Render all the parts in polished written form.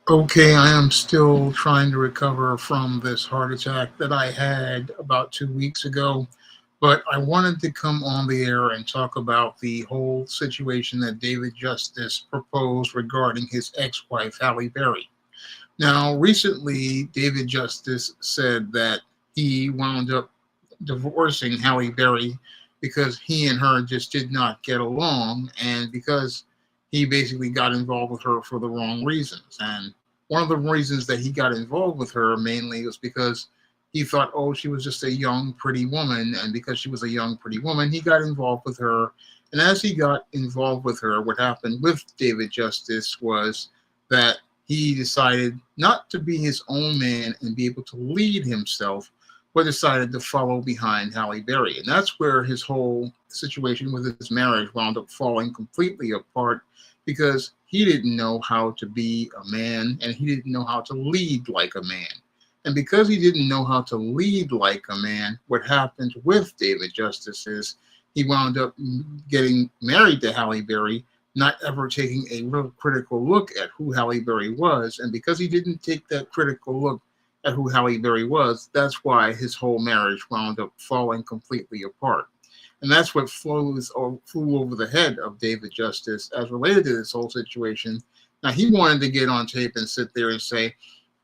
Okay, I am still trying to recover from this heart attack that I had about 2 weeks ago, but I wanted to come on the air and talk about the whole situation that David Justice proposed regarding his ex wife, Halle Berry. Now, recently, David Justice said that he wound up divorcing Halle Berry because he and her just did not get along, and because he basically got involved with her for the wrong reasons. And one of the reasons that he got involved with her mainly was because he thought, oh, she was just a young, pretty woman. And because she was a young, pretty woman, he got involved with her. And as he got involved with her, what happened with David Justice was that he decided not to be his own man and be able to lead himself, but decided to follow behind Halle Berry. And that's where his whole situation with his marriage wound up falling completely apart because he didn't know how to be a man and he didn't know how to lead like a man. And because he didn't know how to lead like a man, what happened with David Justice is he wound up getting married to Halle Berry, not ever taking a real critical look at who Halle Berry was. And because he didn't take that critical look at who Halle Berry was, that's why his whole marriage wound up falling completely apart. And that's what flew over the head of David Justice as related to this whole situation. Now, he wanted to get on tape and sit there and say,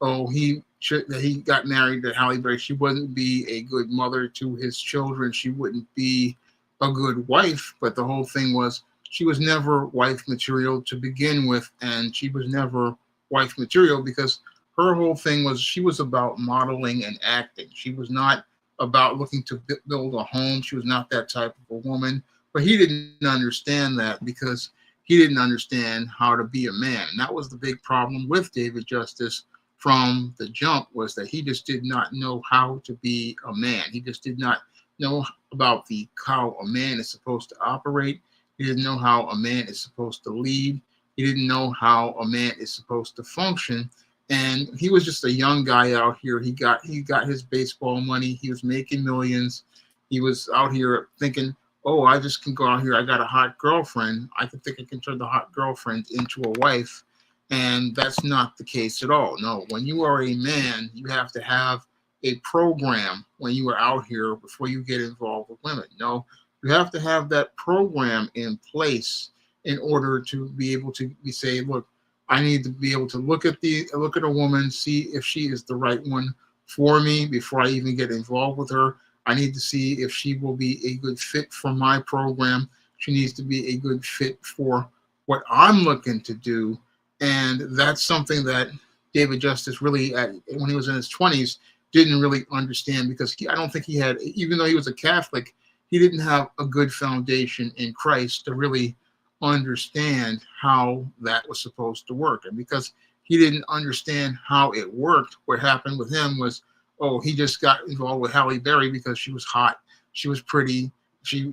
oh, that he got married to Halle Berry. She wouldn't be a good mother to his children. She wouldn't be a good wife. But the whole thing was she was never wife material to begin with. And she was never wife material because her whole thing was she was about modeling and acting. She was not about looking to build a home. She was not that type of a woman. But he didn't understand that because he didn't understand how to be a man. And that was the big problem with David Justice from the jump, was that he just did not know how to be a man. He just did not know about the how a man is supposed to operate. He didn't know how a man is supposed to lead. He didn't know how a man is supposed to function. And he was just a young guy out here. He got his baseball money. He was making millions. He was out here thinking, oh, I just can go out here. I got a hot girlfriend. I can think I can turn the hot girlfriend into a wife. And that's not the case at all. No, when you are a man, you have to have a program when you are out here before you get involved with women. No, you have to have that program in place in order to be able to say, look, I need to be able to look at a woman, see if she is the right one for me before I even get involved with her. I need to see if she will be a good fit for my program. She needs to be a good fit for what I'm looking to do. And that's something that David Justice really, when he was in his 20s, didn't really understand because I don't think he had, even though he was a Catholic, he didn't have a good foundation in Christ to really understand how that was supposed to work. And because he didn't understand how it worked, what happened with him was, oh, he just got involved with Halle Berry because she was hot, she was pretty, she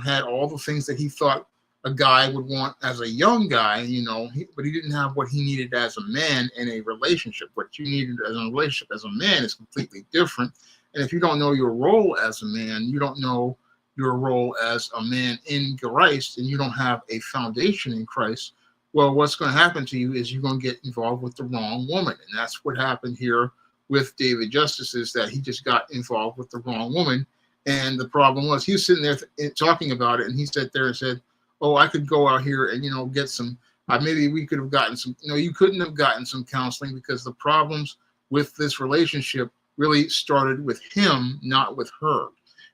had all the things that he thought a guy would want as a young guy, but he didn't have what he needed as a man in a relationship. What you needed as a relationship as a man is completely different. And if you don't know your role as a man, you don't know your role as a man in Christ, and you don't have a foundation in Christ, well, what's going to happen to you is you're going to get involved with the wrong woman. And that's what happened here with David Justice, is that he just got involved with the wrong woman. And the problem was he was sitting there talking about it, and he sat there and said, oh, I could go out here and, get some, maybe we could have gotten some, you couldn't have gotten some counseling because the problems with this relationship really started with him, not with her.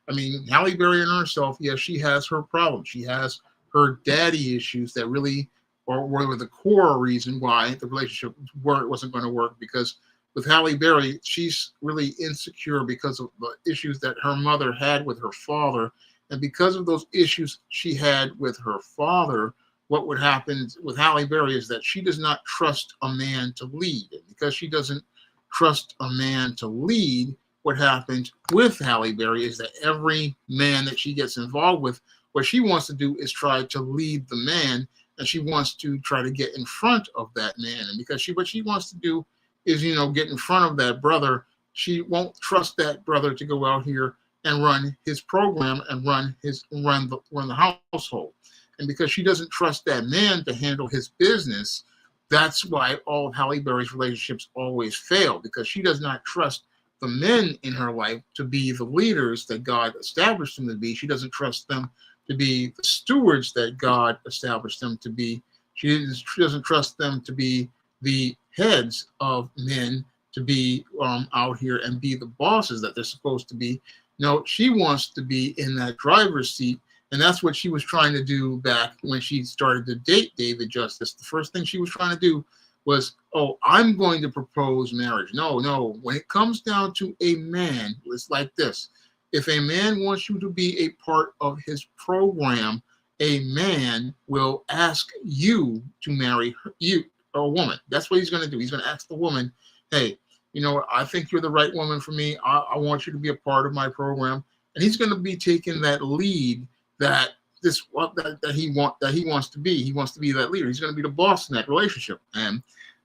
I mean, Halle Berry and herself, yes, she has her problems. She has her daddy issues that really were the core reason why the relationship wasn't going to work. Because with Halle Berry, she's really insecure because of the issues that her mother had with her father. And because of those issues she had with her father, what would happen with Halle Berry is that she does not trust a man to lead. And because she doesn't trust a man to lead, what happens with Halle Berry is that every man that she gets involved with, what she wants to do is try to lead the man, and she wants to try to get in front of that man. And because what she wants to do is, get in front of that brother, she won't trust that brother to go out here and run his program and run the household. And because she doesn't trust that man to handle his business, That's why all of Halle Berry's relationships always fail, because she does not trust the men in her life to be the leaders that God established them to be. She doesn't trust them to be the stewards that God established them to be. She doesn't trust them to be the heads of men, to be out here and be the bosses that they're supposed to be. No, she wants to be in that driver's seat. And that's what she was trying to do back when she started to date David Justice. The first thing she was trying to do was, oh, I'm going to propose marriage. No, no. When it comes down to a man, it's like this. If a man wants you to be a part of his program, a man will ask you to marry you, a woman. That's what he's going to do. He's going to ask the woman, hey, you know, I think you're the right woman for me. I want you to be a part of my program. And he's going to be taking that lead that he wants to be. He wants to be that leader. He's going to be the boss in that relationship. And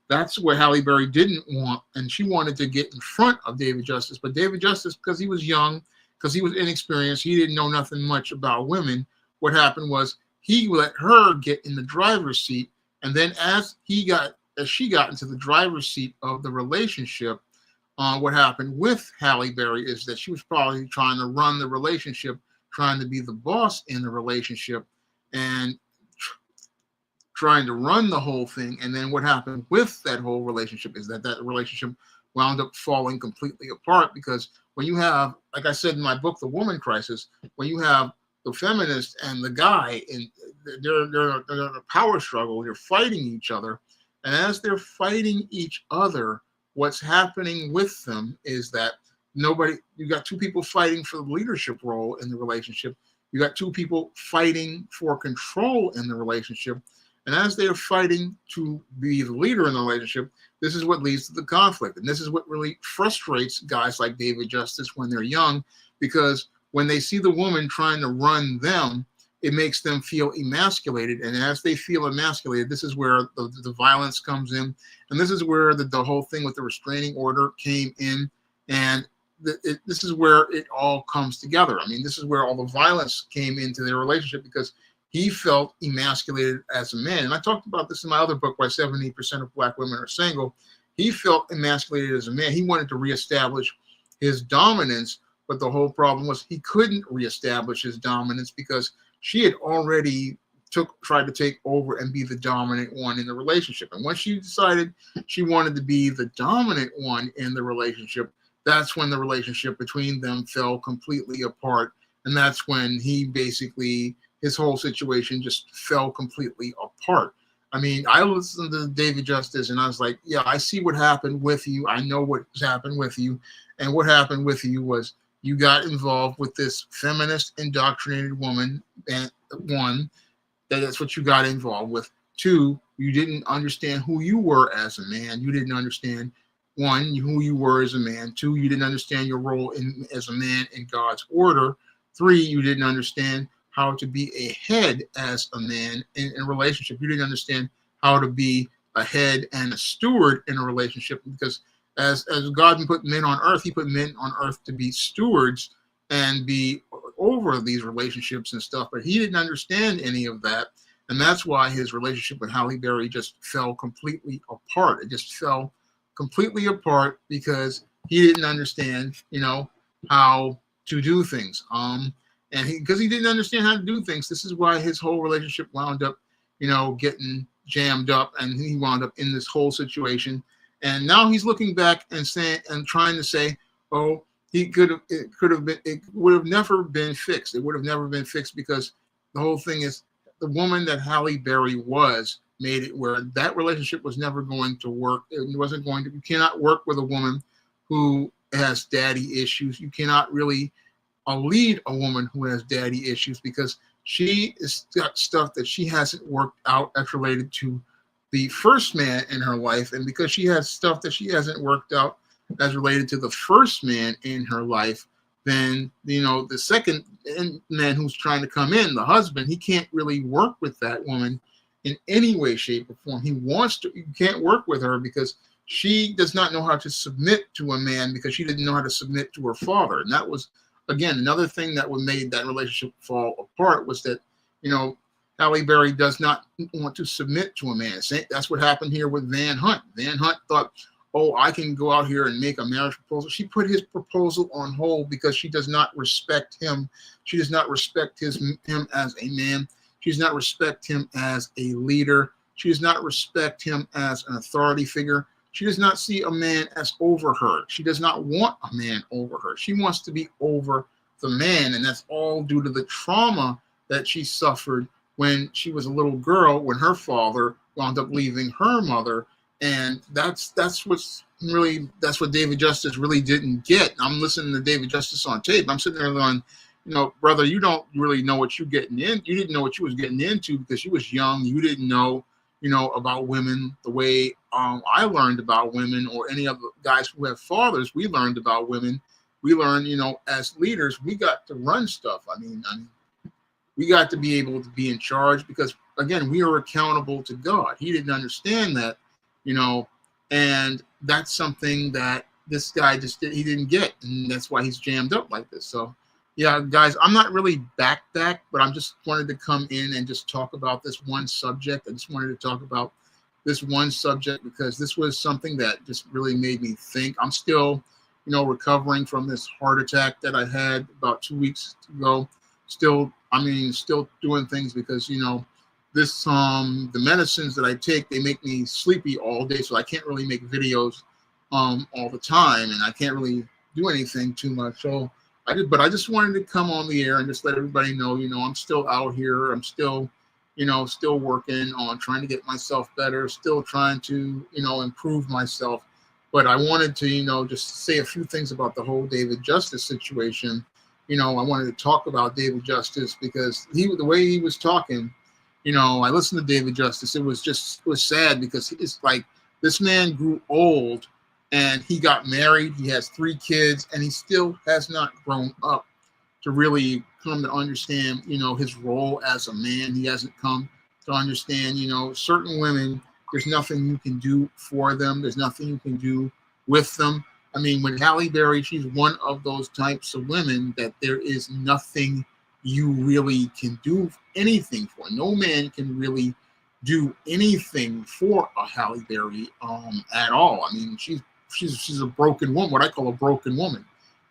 that's what Halle Berry didn't want. And she wanted to get in front of David Justice. But David Justice, because he was young, because he was inexperienced, he didn't know nothing much about women. What happened was he let her get in the driver's seat. And then as she got into the driver's seat of the relationship, what happened with Halle Berry is that she was probably trying to run the relationship, trying to be the boss in the relationship, and trying to run the whole thing. And then what happened with that whole relationship is that relationship wound up falling completely apart, because when you have, like I said in my book, The Woman Crisis, when you have the feminist and the guy, and they're in a power struggle, they're fighting each other. And as they're fighting each other, what's happening with them is that you got two people fighting for the leadership role in the relationship. You got two people fighting for control in the relationship. And as they're fighting to be the leader in the relationship, this is what leads to the conflict. And this is what really frustrates guys like David Justice when they're young, because when they see the woman trying to run them, it makes them feel emasculated. And as they feel emasculated, this is where the violence comes in. And this is where the whole thing with the restraining order came in. And this is where it all comes together. I mean, this is where all the violence came into their relationship, because he felt emasculated as a man. And I talked about this in my other book, Why 70% of Black Women Are Single. He felt emasculated as a man. He wanted to reestablish his dominance, but the whole problem was he couldn't reestablish his dominance because she had already tried to take over and be the dominant one in the relationship. And once she decided she wanted to be the dominant one in the relationship, that's when the relationship between them fell completely apart. And that's when his whole situation just fell completely apart. I mean, I listened to David Justice and I was like, yeah, I see what happened with you. I know what's happened with you. And what happened with you was you got involved with this feminist indoctrinated woman. And one, that's what you got involved with. Two, you didn't understand who you were as a man. You didn't understand, one, who you were as a man. Two, you didn't understand your role as a man in God's order. Three, you didn't understand how to be a head as a man in a relationship. You didn't understand how to be a head and a steward in a relationship, because as God put men on earth, he put men on earth to be stewards and be over these relationships and stuff. But he didn't understand any of that. And that's why his relationship with Halle Berry just fell completely apart. It just fell completely apart because he didn't understand, how to do things. And because he didn't understand how to do things, this is why his whole relationship wound up, getting jammed up, and he wound up in this whole situation. And now he's looking back and trying to say, oh, it would have never been fixed. It would have never been fixed because the whole thing is the woman that Halle Berry made it where that relationship was never going to work. It wasn't going to. You cannot work with a woman who has daddy issues. You cannot really lead a woman who has daddy issues, because she has got stuff that she hasn't worked out that's related to the first man in her life. And because she has stuff that she hasn't worked out as related to the first man in her life, then, the second man who's trying to come in, the husband, he can't really work with that woman in any way, shape, or form. You can't work with her because she does not know how to submit to a man, because she didn't know how to submit to her father. And that was, again, another thing that made that relationship fall apart, was that, Halle Berry does not want to submit to a man. That's what happened here with Van Hunt. Van Hunt thought, oh, I can go out here and make a marriage proposal. She put his proposal on hold because she does not respect him. She does not respect him as a man. She does not respect him as a leader. She does not respect him as an authority figure. She does not see a man as over her. She does not want a man over her. She wants to be over the man, and that's all due to the trauma that she suffered when she was a little girl, when her father wound up leaving her mother. And that's what David Justice really didn't get. I'm listening to David Justice on tape. I'm sitting there going, brother, you don't really know what you're getting in. You didn't know what you was getting into because you was young. You didn't know, about women the way I learned about women, or any other guys who have fathers. We learned about women. We learned, as leaders, we got to run stuff. I mean, we got to be able to be in charge because, again, we are accountable to God. He didn't understand that, and that's something that this guy he didn't get, and that's why he's jammed up like this. So, yeah, guys, I'm not really back, but I'm just wanted to come in and just talk about this one subject. I just wanted to talk about this one subject because this was something that just really made me think. I'm still, recovering from this heart attack that I had about 2 weeks ago. Still doing things because, this the medicines that I take, they make me sleepy all day, so I can't really make videos all the time, and I can't really do anything too much. So I just wanted to come on the air and just let everybody know, I'm still out here. I'm still, still working on trying to get myself better, still trying to, improve myself. But I wanted to, just say a few things about the whole David Justice situation. I wanted to talk about David Justice because the way he was talking, I listened to David Justice. It was sad because it's like this man grew old and he got married. He has 3 kids and he still has not grown up to really come to understand, his role as a man. He hasn't come to understand, certain women, there's nothing you can do for them. There's nothing you can do with them. I mean, with Halle Berry, she's one of those types of women that there is nothing you really can do anything for. No man can really do anything for a Halle Berry at all. I mean, she's a broken woman, what I call a broken woman.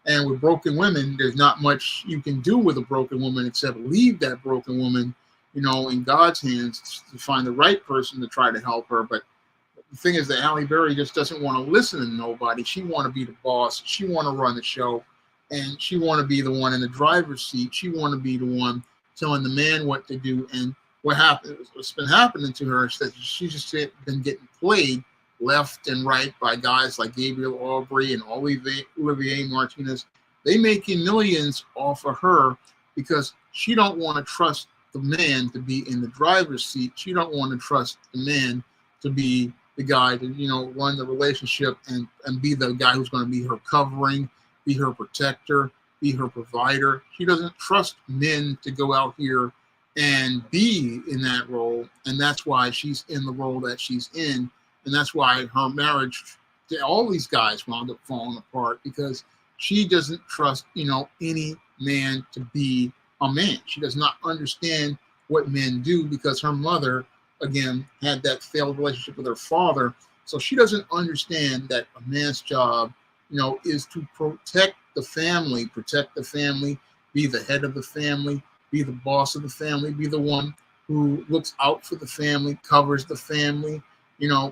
And with broken women, there's not much you can do with a broken woman except leave that broken woman, in God's hands to find the right person to try to help her. But the thing is that Halle Berry just doesn't want to listen to nobody. She want to be the boss. She want to run the show. And she want to be the one in the driver's seat. She want to be the one telling the man what to do. And what's been happening to her is that she's just been getting played left and right by guys like Gabriel Aubrey and Olivier Martinez. They making millions off of her because she don't want to trust the man to be in the driver's seat. She don't want to trust the man to be the guy to, run the relationship and be the guy who's going to be her covering, be her protector, be her provider. She doesn't trust men to go out here and be in that role. And that's why she's in the role that she's in. And that's why her marriage to all these guys wound up falling apart because she doesn't trust, any man to be a man. She does not understand what men do because her mother, again, had that failed relationship with her father. So she doesn't understand that a man's job, is to protect the family, be the head of the family, be the boss of the family, be the one who looks out for the family, covers the family,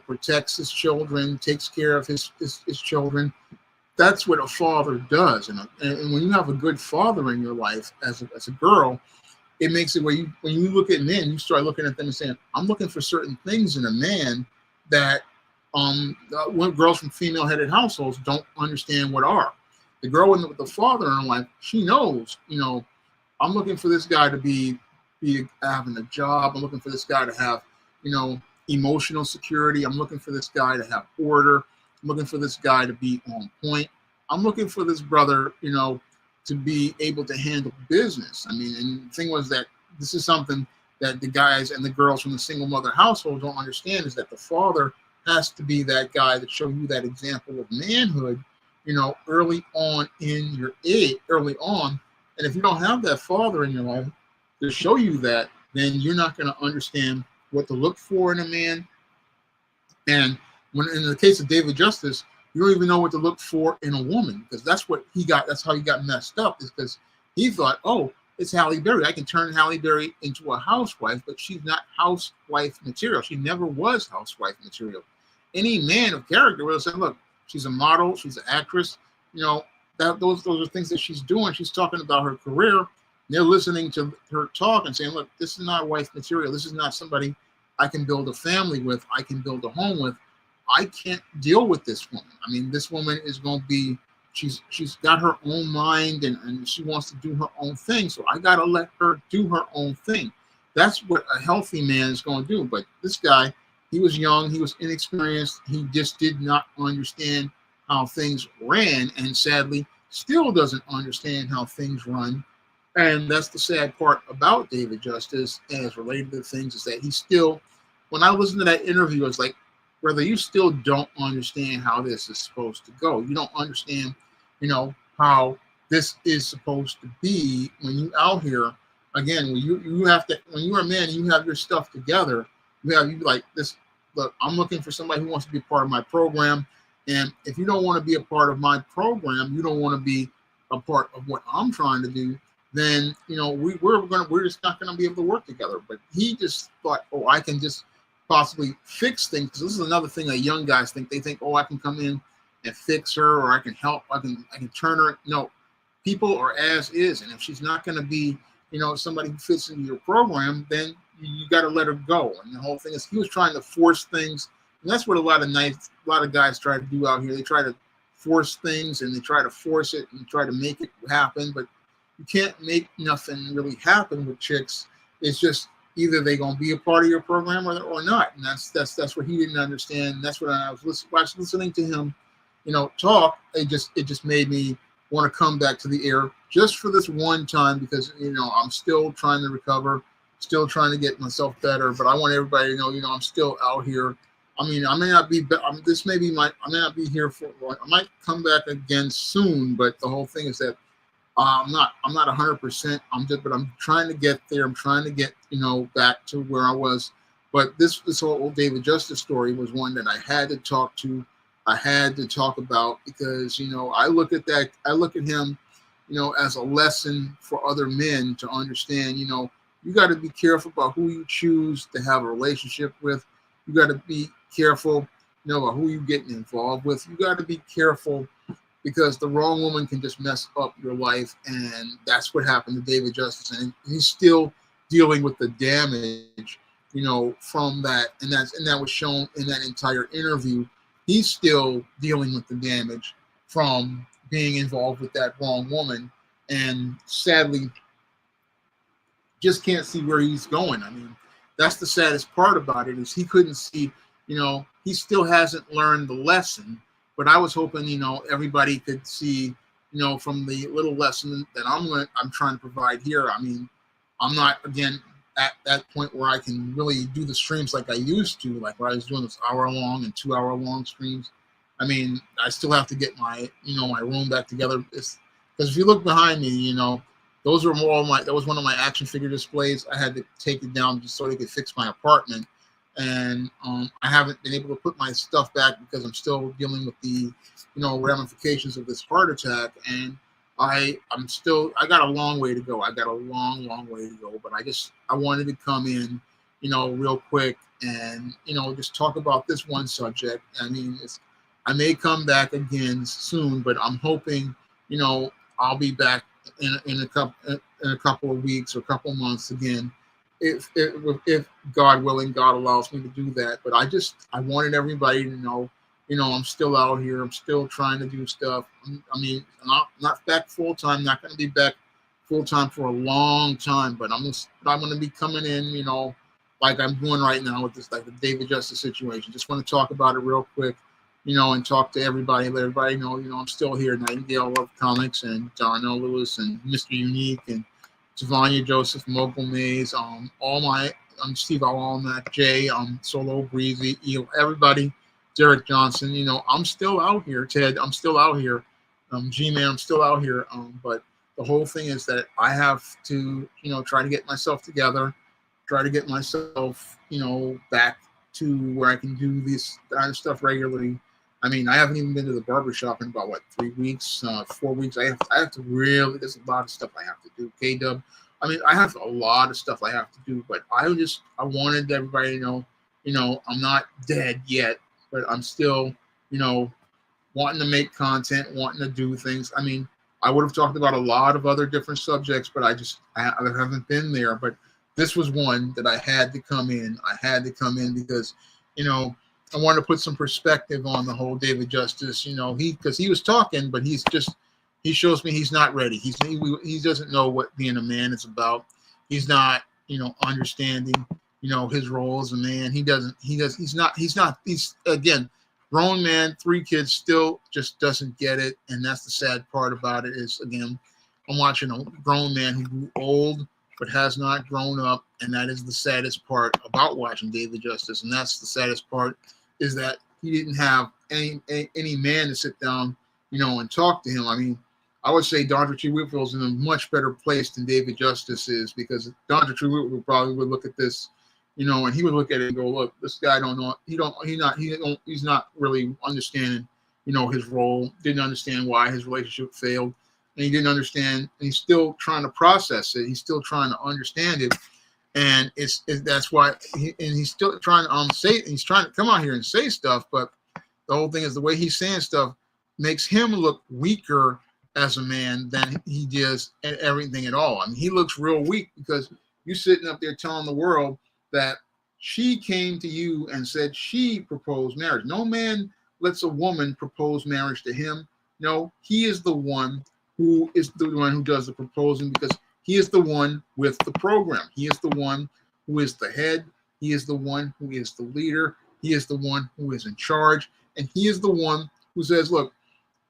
protects his children, takes care of his children. That's what a father does. And when you have a good father in your life as a girl, it makes it where when you look at men, you start looking at them and saying, I'm looking for certain things in a man that when girls from female-headed households don't understand what are. The girl with the father in her life, she knows, I'm looking for this guy to be having a job. I'm looking for this guy to have, emotional security. I'm looking for this guy to have order. I'm looking for this guy to be on point. I'm looking for this brother, to be able to handle business. I mean, and the thing was that this is something that the guys and the girls from the single mother household don't understand is that the father has to be that guy that show you that example of manhood, early on in your age, early on. And if you don't have that father in your life to show you that, then you're not going to understand what to look for in a man. And when in the case of David Justice, you don't even know what to look for in a woman, because that's what he got. That's how he got messed up, is because he thought, oh, it's Halle Berry. I can turn Halle Berry into a housewife, but she's not housewife material. She never was housewife material. Any man of character would have said, look, she's a model, she's an actress. You know, those are things that she's doing. She's talking about her career. They're listening to her talk and saying, look, this is not wife material. This is not somebody I can build a family with. I can build a home with. I can't deal with this woman. I mean, this woman is going to be, she's got her own mind, and she wants to do her own thing. So I got to let her do her own thing. That's what a healthy man is going to do. But this guy, he was young, he was inexperienced. He just did not understand how things ran, and sadly still doesn't understand how things run. And that's the sad part about David Justice as related to things, is that he still, when I listened to that interview, it's like, brother, you still don't understand how this is supposed to go. You don't understand, how this is supposed to be when you out here. Again, when you have to, when you're a man, you have your stuff together. You like this. Look, I'm looking for somebody who wants to be part of my program. And if you don't want to be a part of my program, you don't want to be a part of what I'm trying to do, then we're just not gonna be able to work together. But he just thought, oh, I can just possibly fix things, because this is another thing that young guys think. They think, oh, I can come in and fix her, or I can help, I can turn her. No, people are as is, and if she's not gonna be, somebody who fits into your program, then you got to let her go. And the whole thing is, he was trying to force things, and that's what a lot of guys try to do out here. They try to force things, and they try to force it and try to make it happen, but you can't make nothing really happen with chicks. It's just either they're gonna be a part of your program or not, and that's what he didn't understand. That's what I was listening to him, talk. It just made me want to come back to the air just for this one time, because I'm still trying to recover, still trying to get myself better. But I want everybody to know, I'm still out here. I mean, I may not be. This may be I may not be here for. I might come back again soon, but the whole thing is that I'm not 100%. But I'm trying to get there. I'm trying to get, back to where I was. But this whole David Justice story was one that I had to talk to. I had to talk about, because, I look at him, as a lesson for other men to understand, you got to be careful about who you choose to have a relationship with. You got to be careful, about who you're getting involved with. You got to be careful, because the wrong woman can just mess up your life. And that's what happened to David Justice. And he's still dealing with the damage, from that. And that was shown in that entire interview. He's still dealing with the damage from being involved with that wrong woman. And sadly, just can't see where he's going. I mean, that's the saddest part about it, is he couldn't see, he still hasn't learned the lesson. But I was hoping, everybody could see, from the little lesson that I'm trying to provide here. I mean, I'm not, again, at that point where I can really do the streams like I used to, like where I was doing this hour-long and 2-hour-long streams. I mean, I still have to get my, my room back together. Because if you look behind me, that was one of my action figure displays. I had to take it down just so they could fix my apartment. And I haven't been able to put my stuff back because I'm still dealing with the, ramifications of this heart attack. And I got a long way to go. I got a long way to go. But I wanted to come in, real quick and, just talk about this one subject. I mean, I may come back again soon, but I'm hoping, I'll be back in a couple of weeks or a couple of months again, if God willing, God allows me to do that. But I wanted everybody to know, I'm still out here. I'm still trying to do stuff. I mean, not back full time. Not going to be back full time for a long time. But I'm going to be coming in, like I'm doing right now with this, like the David Justice situation. Just want to talk about it real quick, and talk to everybody. Let everybody know, I'm still here. Nightingale Love Comics and Darnell Lewis and Mr. Unique and Savanya Joseph, Mogul Mays, Steve Almac, Jay, Solo Breezy, everybody, Derek Johnson. I'm still out here, Ted. I'm still out here. G-Man, I'm still out here. But the whole thing is that I have to, try to get myself together. try to get myself, back to where I can do this kind of stuff regularly. I mean, I haven't even been to the barber shop in about what 3 weeks, 4 weeks. I have to really. There's a lot of stuff I have to do. K Dub. I mean, I have a lot of stuff I have to do, but I wanted everybody to know, I'm not dead yet, but I'm still, you know, wanting to make content, wanting to do things. I mean, I would have talked about a lot of other different subjects, but I haven't been there. But this was one that I had to come in. I had to come in because, you know, I wanted to put some perspective on the whole David Justice. Because he was talking, but he shows me he's not ready. He doesn't know what being a man is about. He's not, understanding, his role as a man. He's again, grown man, 3 kids, still just doesn't get it. And that's the sad part about it is, again, I'm watching a grown man who grew old but has not grown up. And that is the saddest part about watching David Justice. And that's the saddest part is that he didn't have any man to sit down, and talk to him. I mean, I would say Dr. T. Whitfield's in a much better place than David Justice is, because Dr. T. Whitfield probably would look at this, and he would look at it and go, "Look, this guy don't know. He's not really understanding, his role. Didn't understand why his relationship failed, and he didn't understand. And he's still trying to process it. He's still trying to understand it, and that's why. He's still trying to say. He's trying to come out here and say stuff, but the whole thing is the way he's saying stuff makes him look weaker as a man than he does at everything at all. I mean, he looks real weak because you sitting up there telling the world that she came to you and said she proposed marriage. No man lets a woman propose marriage to him. No, he is the one who does the proposing, because he is the one with the program. He is the one who is the head. He is the one who is the leader. He is the one who is in charge. And he is the one who says, look,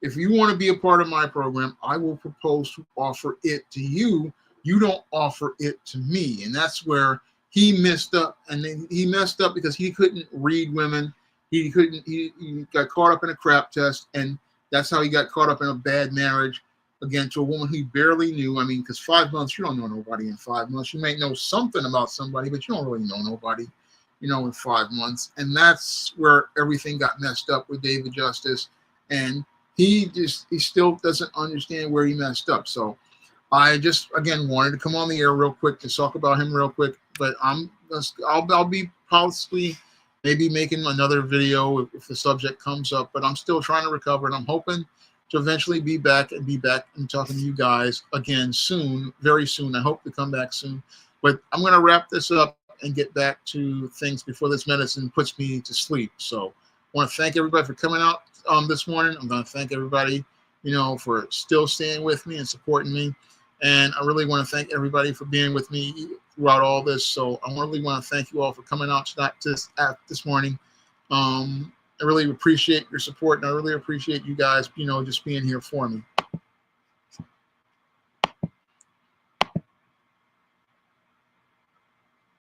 if you want to be a part of my program, I will propose to offer it to you. You don't offer it to me. And that's where he messed up. And then he messed up because he couldn't read women. He got caught up in a crap test. And that's how he got caught up in a bad marriage, again, to a woman he barely knew. I mean, because 5 months, you don't know nobody in 5 months. You may know something about somebody, but you don't really know nobody, in 5 months. And that's where everything got messed up with David Justice. And he still doesn't understand where he messed up. So I just, again, wanted to come on the air real quick to talk about him real quick. But I'll be possibly maybe making another video if the subject comes up. But I'm still trying to recover, and I'm hoping to eventually be back and talking to you guys again soon, very soon. I hope to come back soon. But I'm going to wrap this up and get back to things before this medicine puts me to sleep. So I want to thank everybody for coming out this morning. I'm going to thank everybody, for still staying with me and supporting me. And I really want to thank everybody for being with me throughout all this. So I really want to thank you all for coming out this morning. I really appreciate your support, and I really appreciate you guys, just being here for me.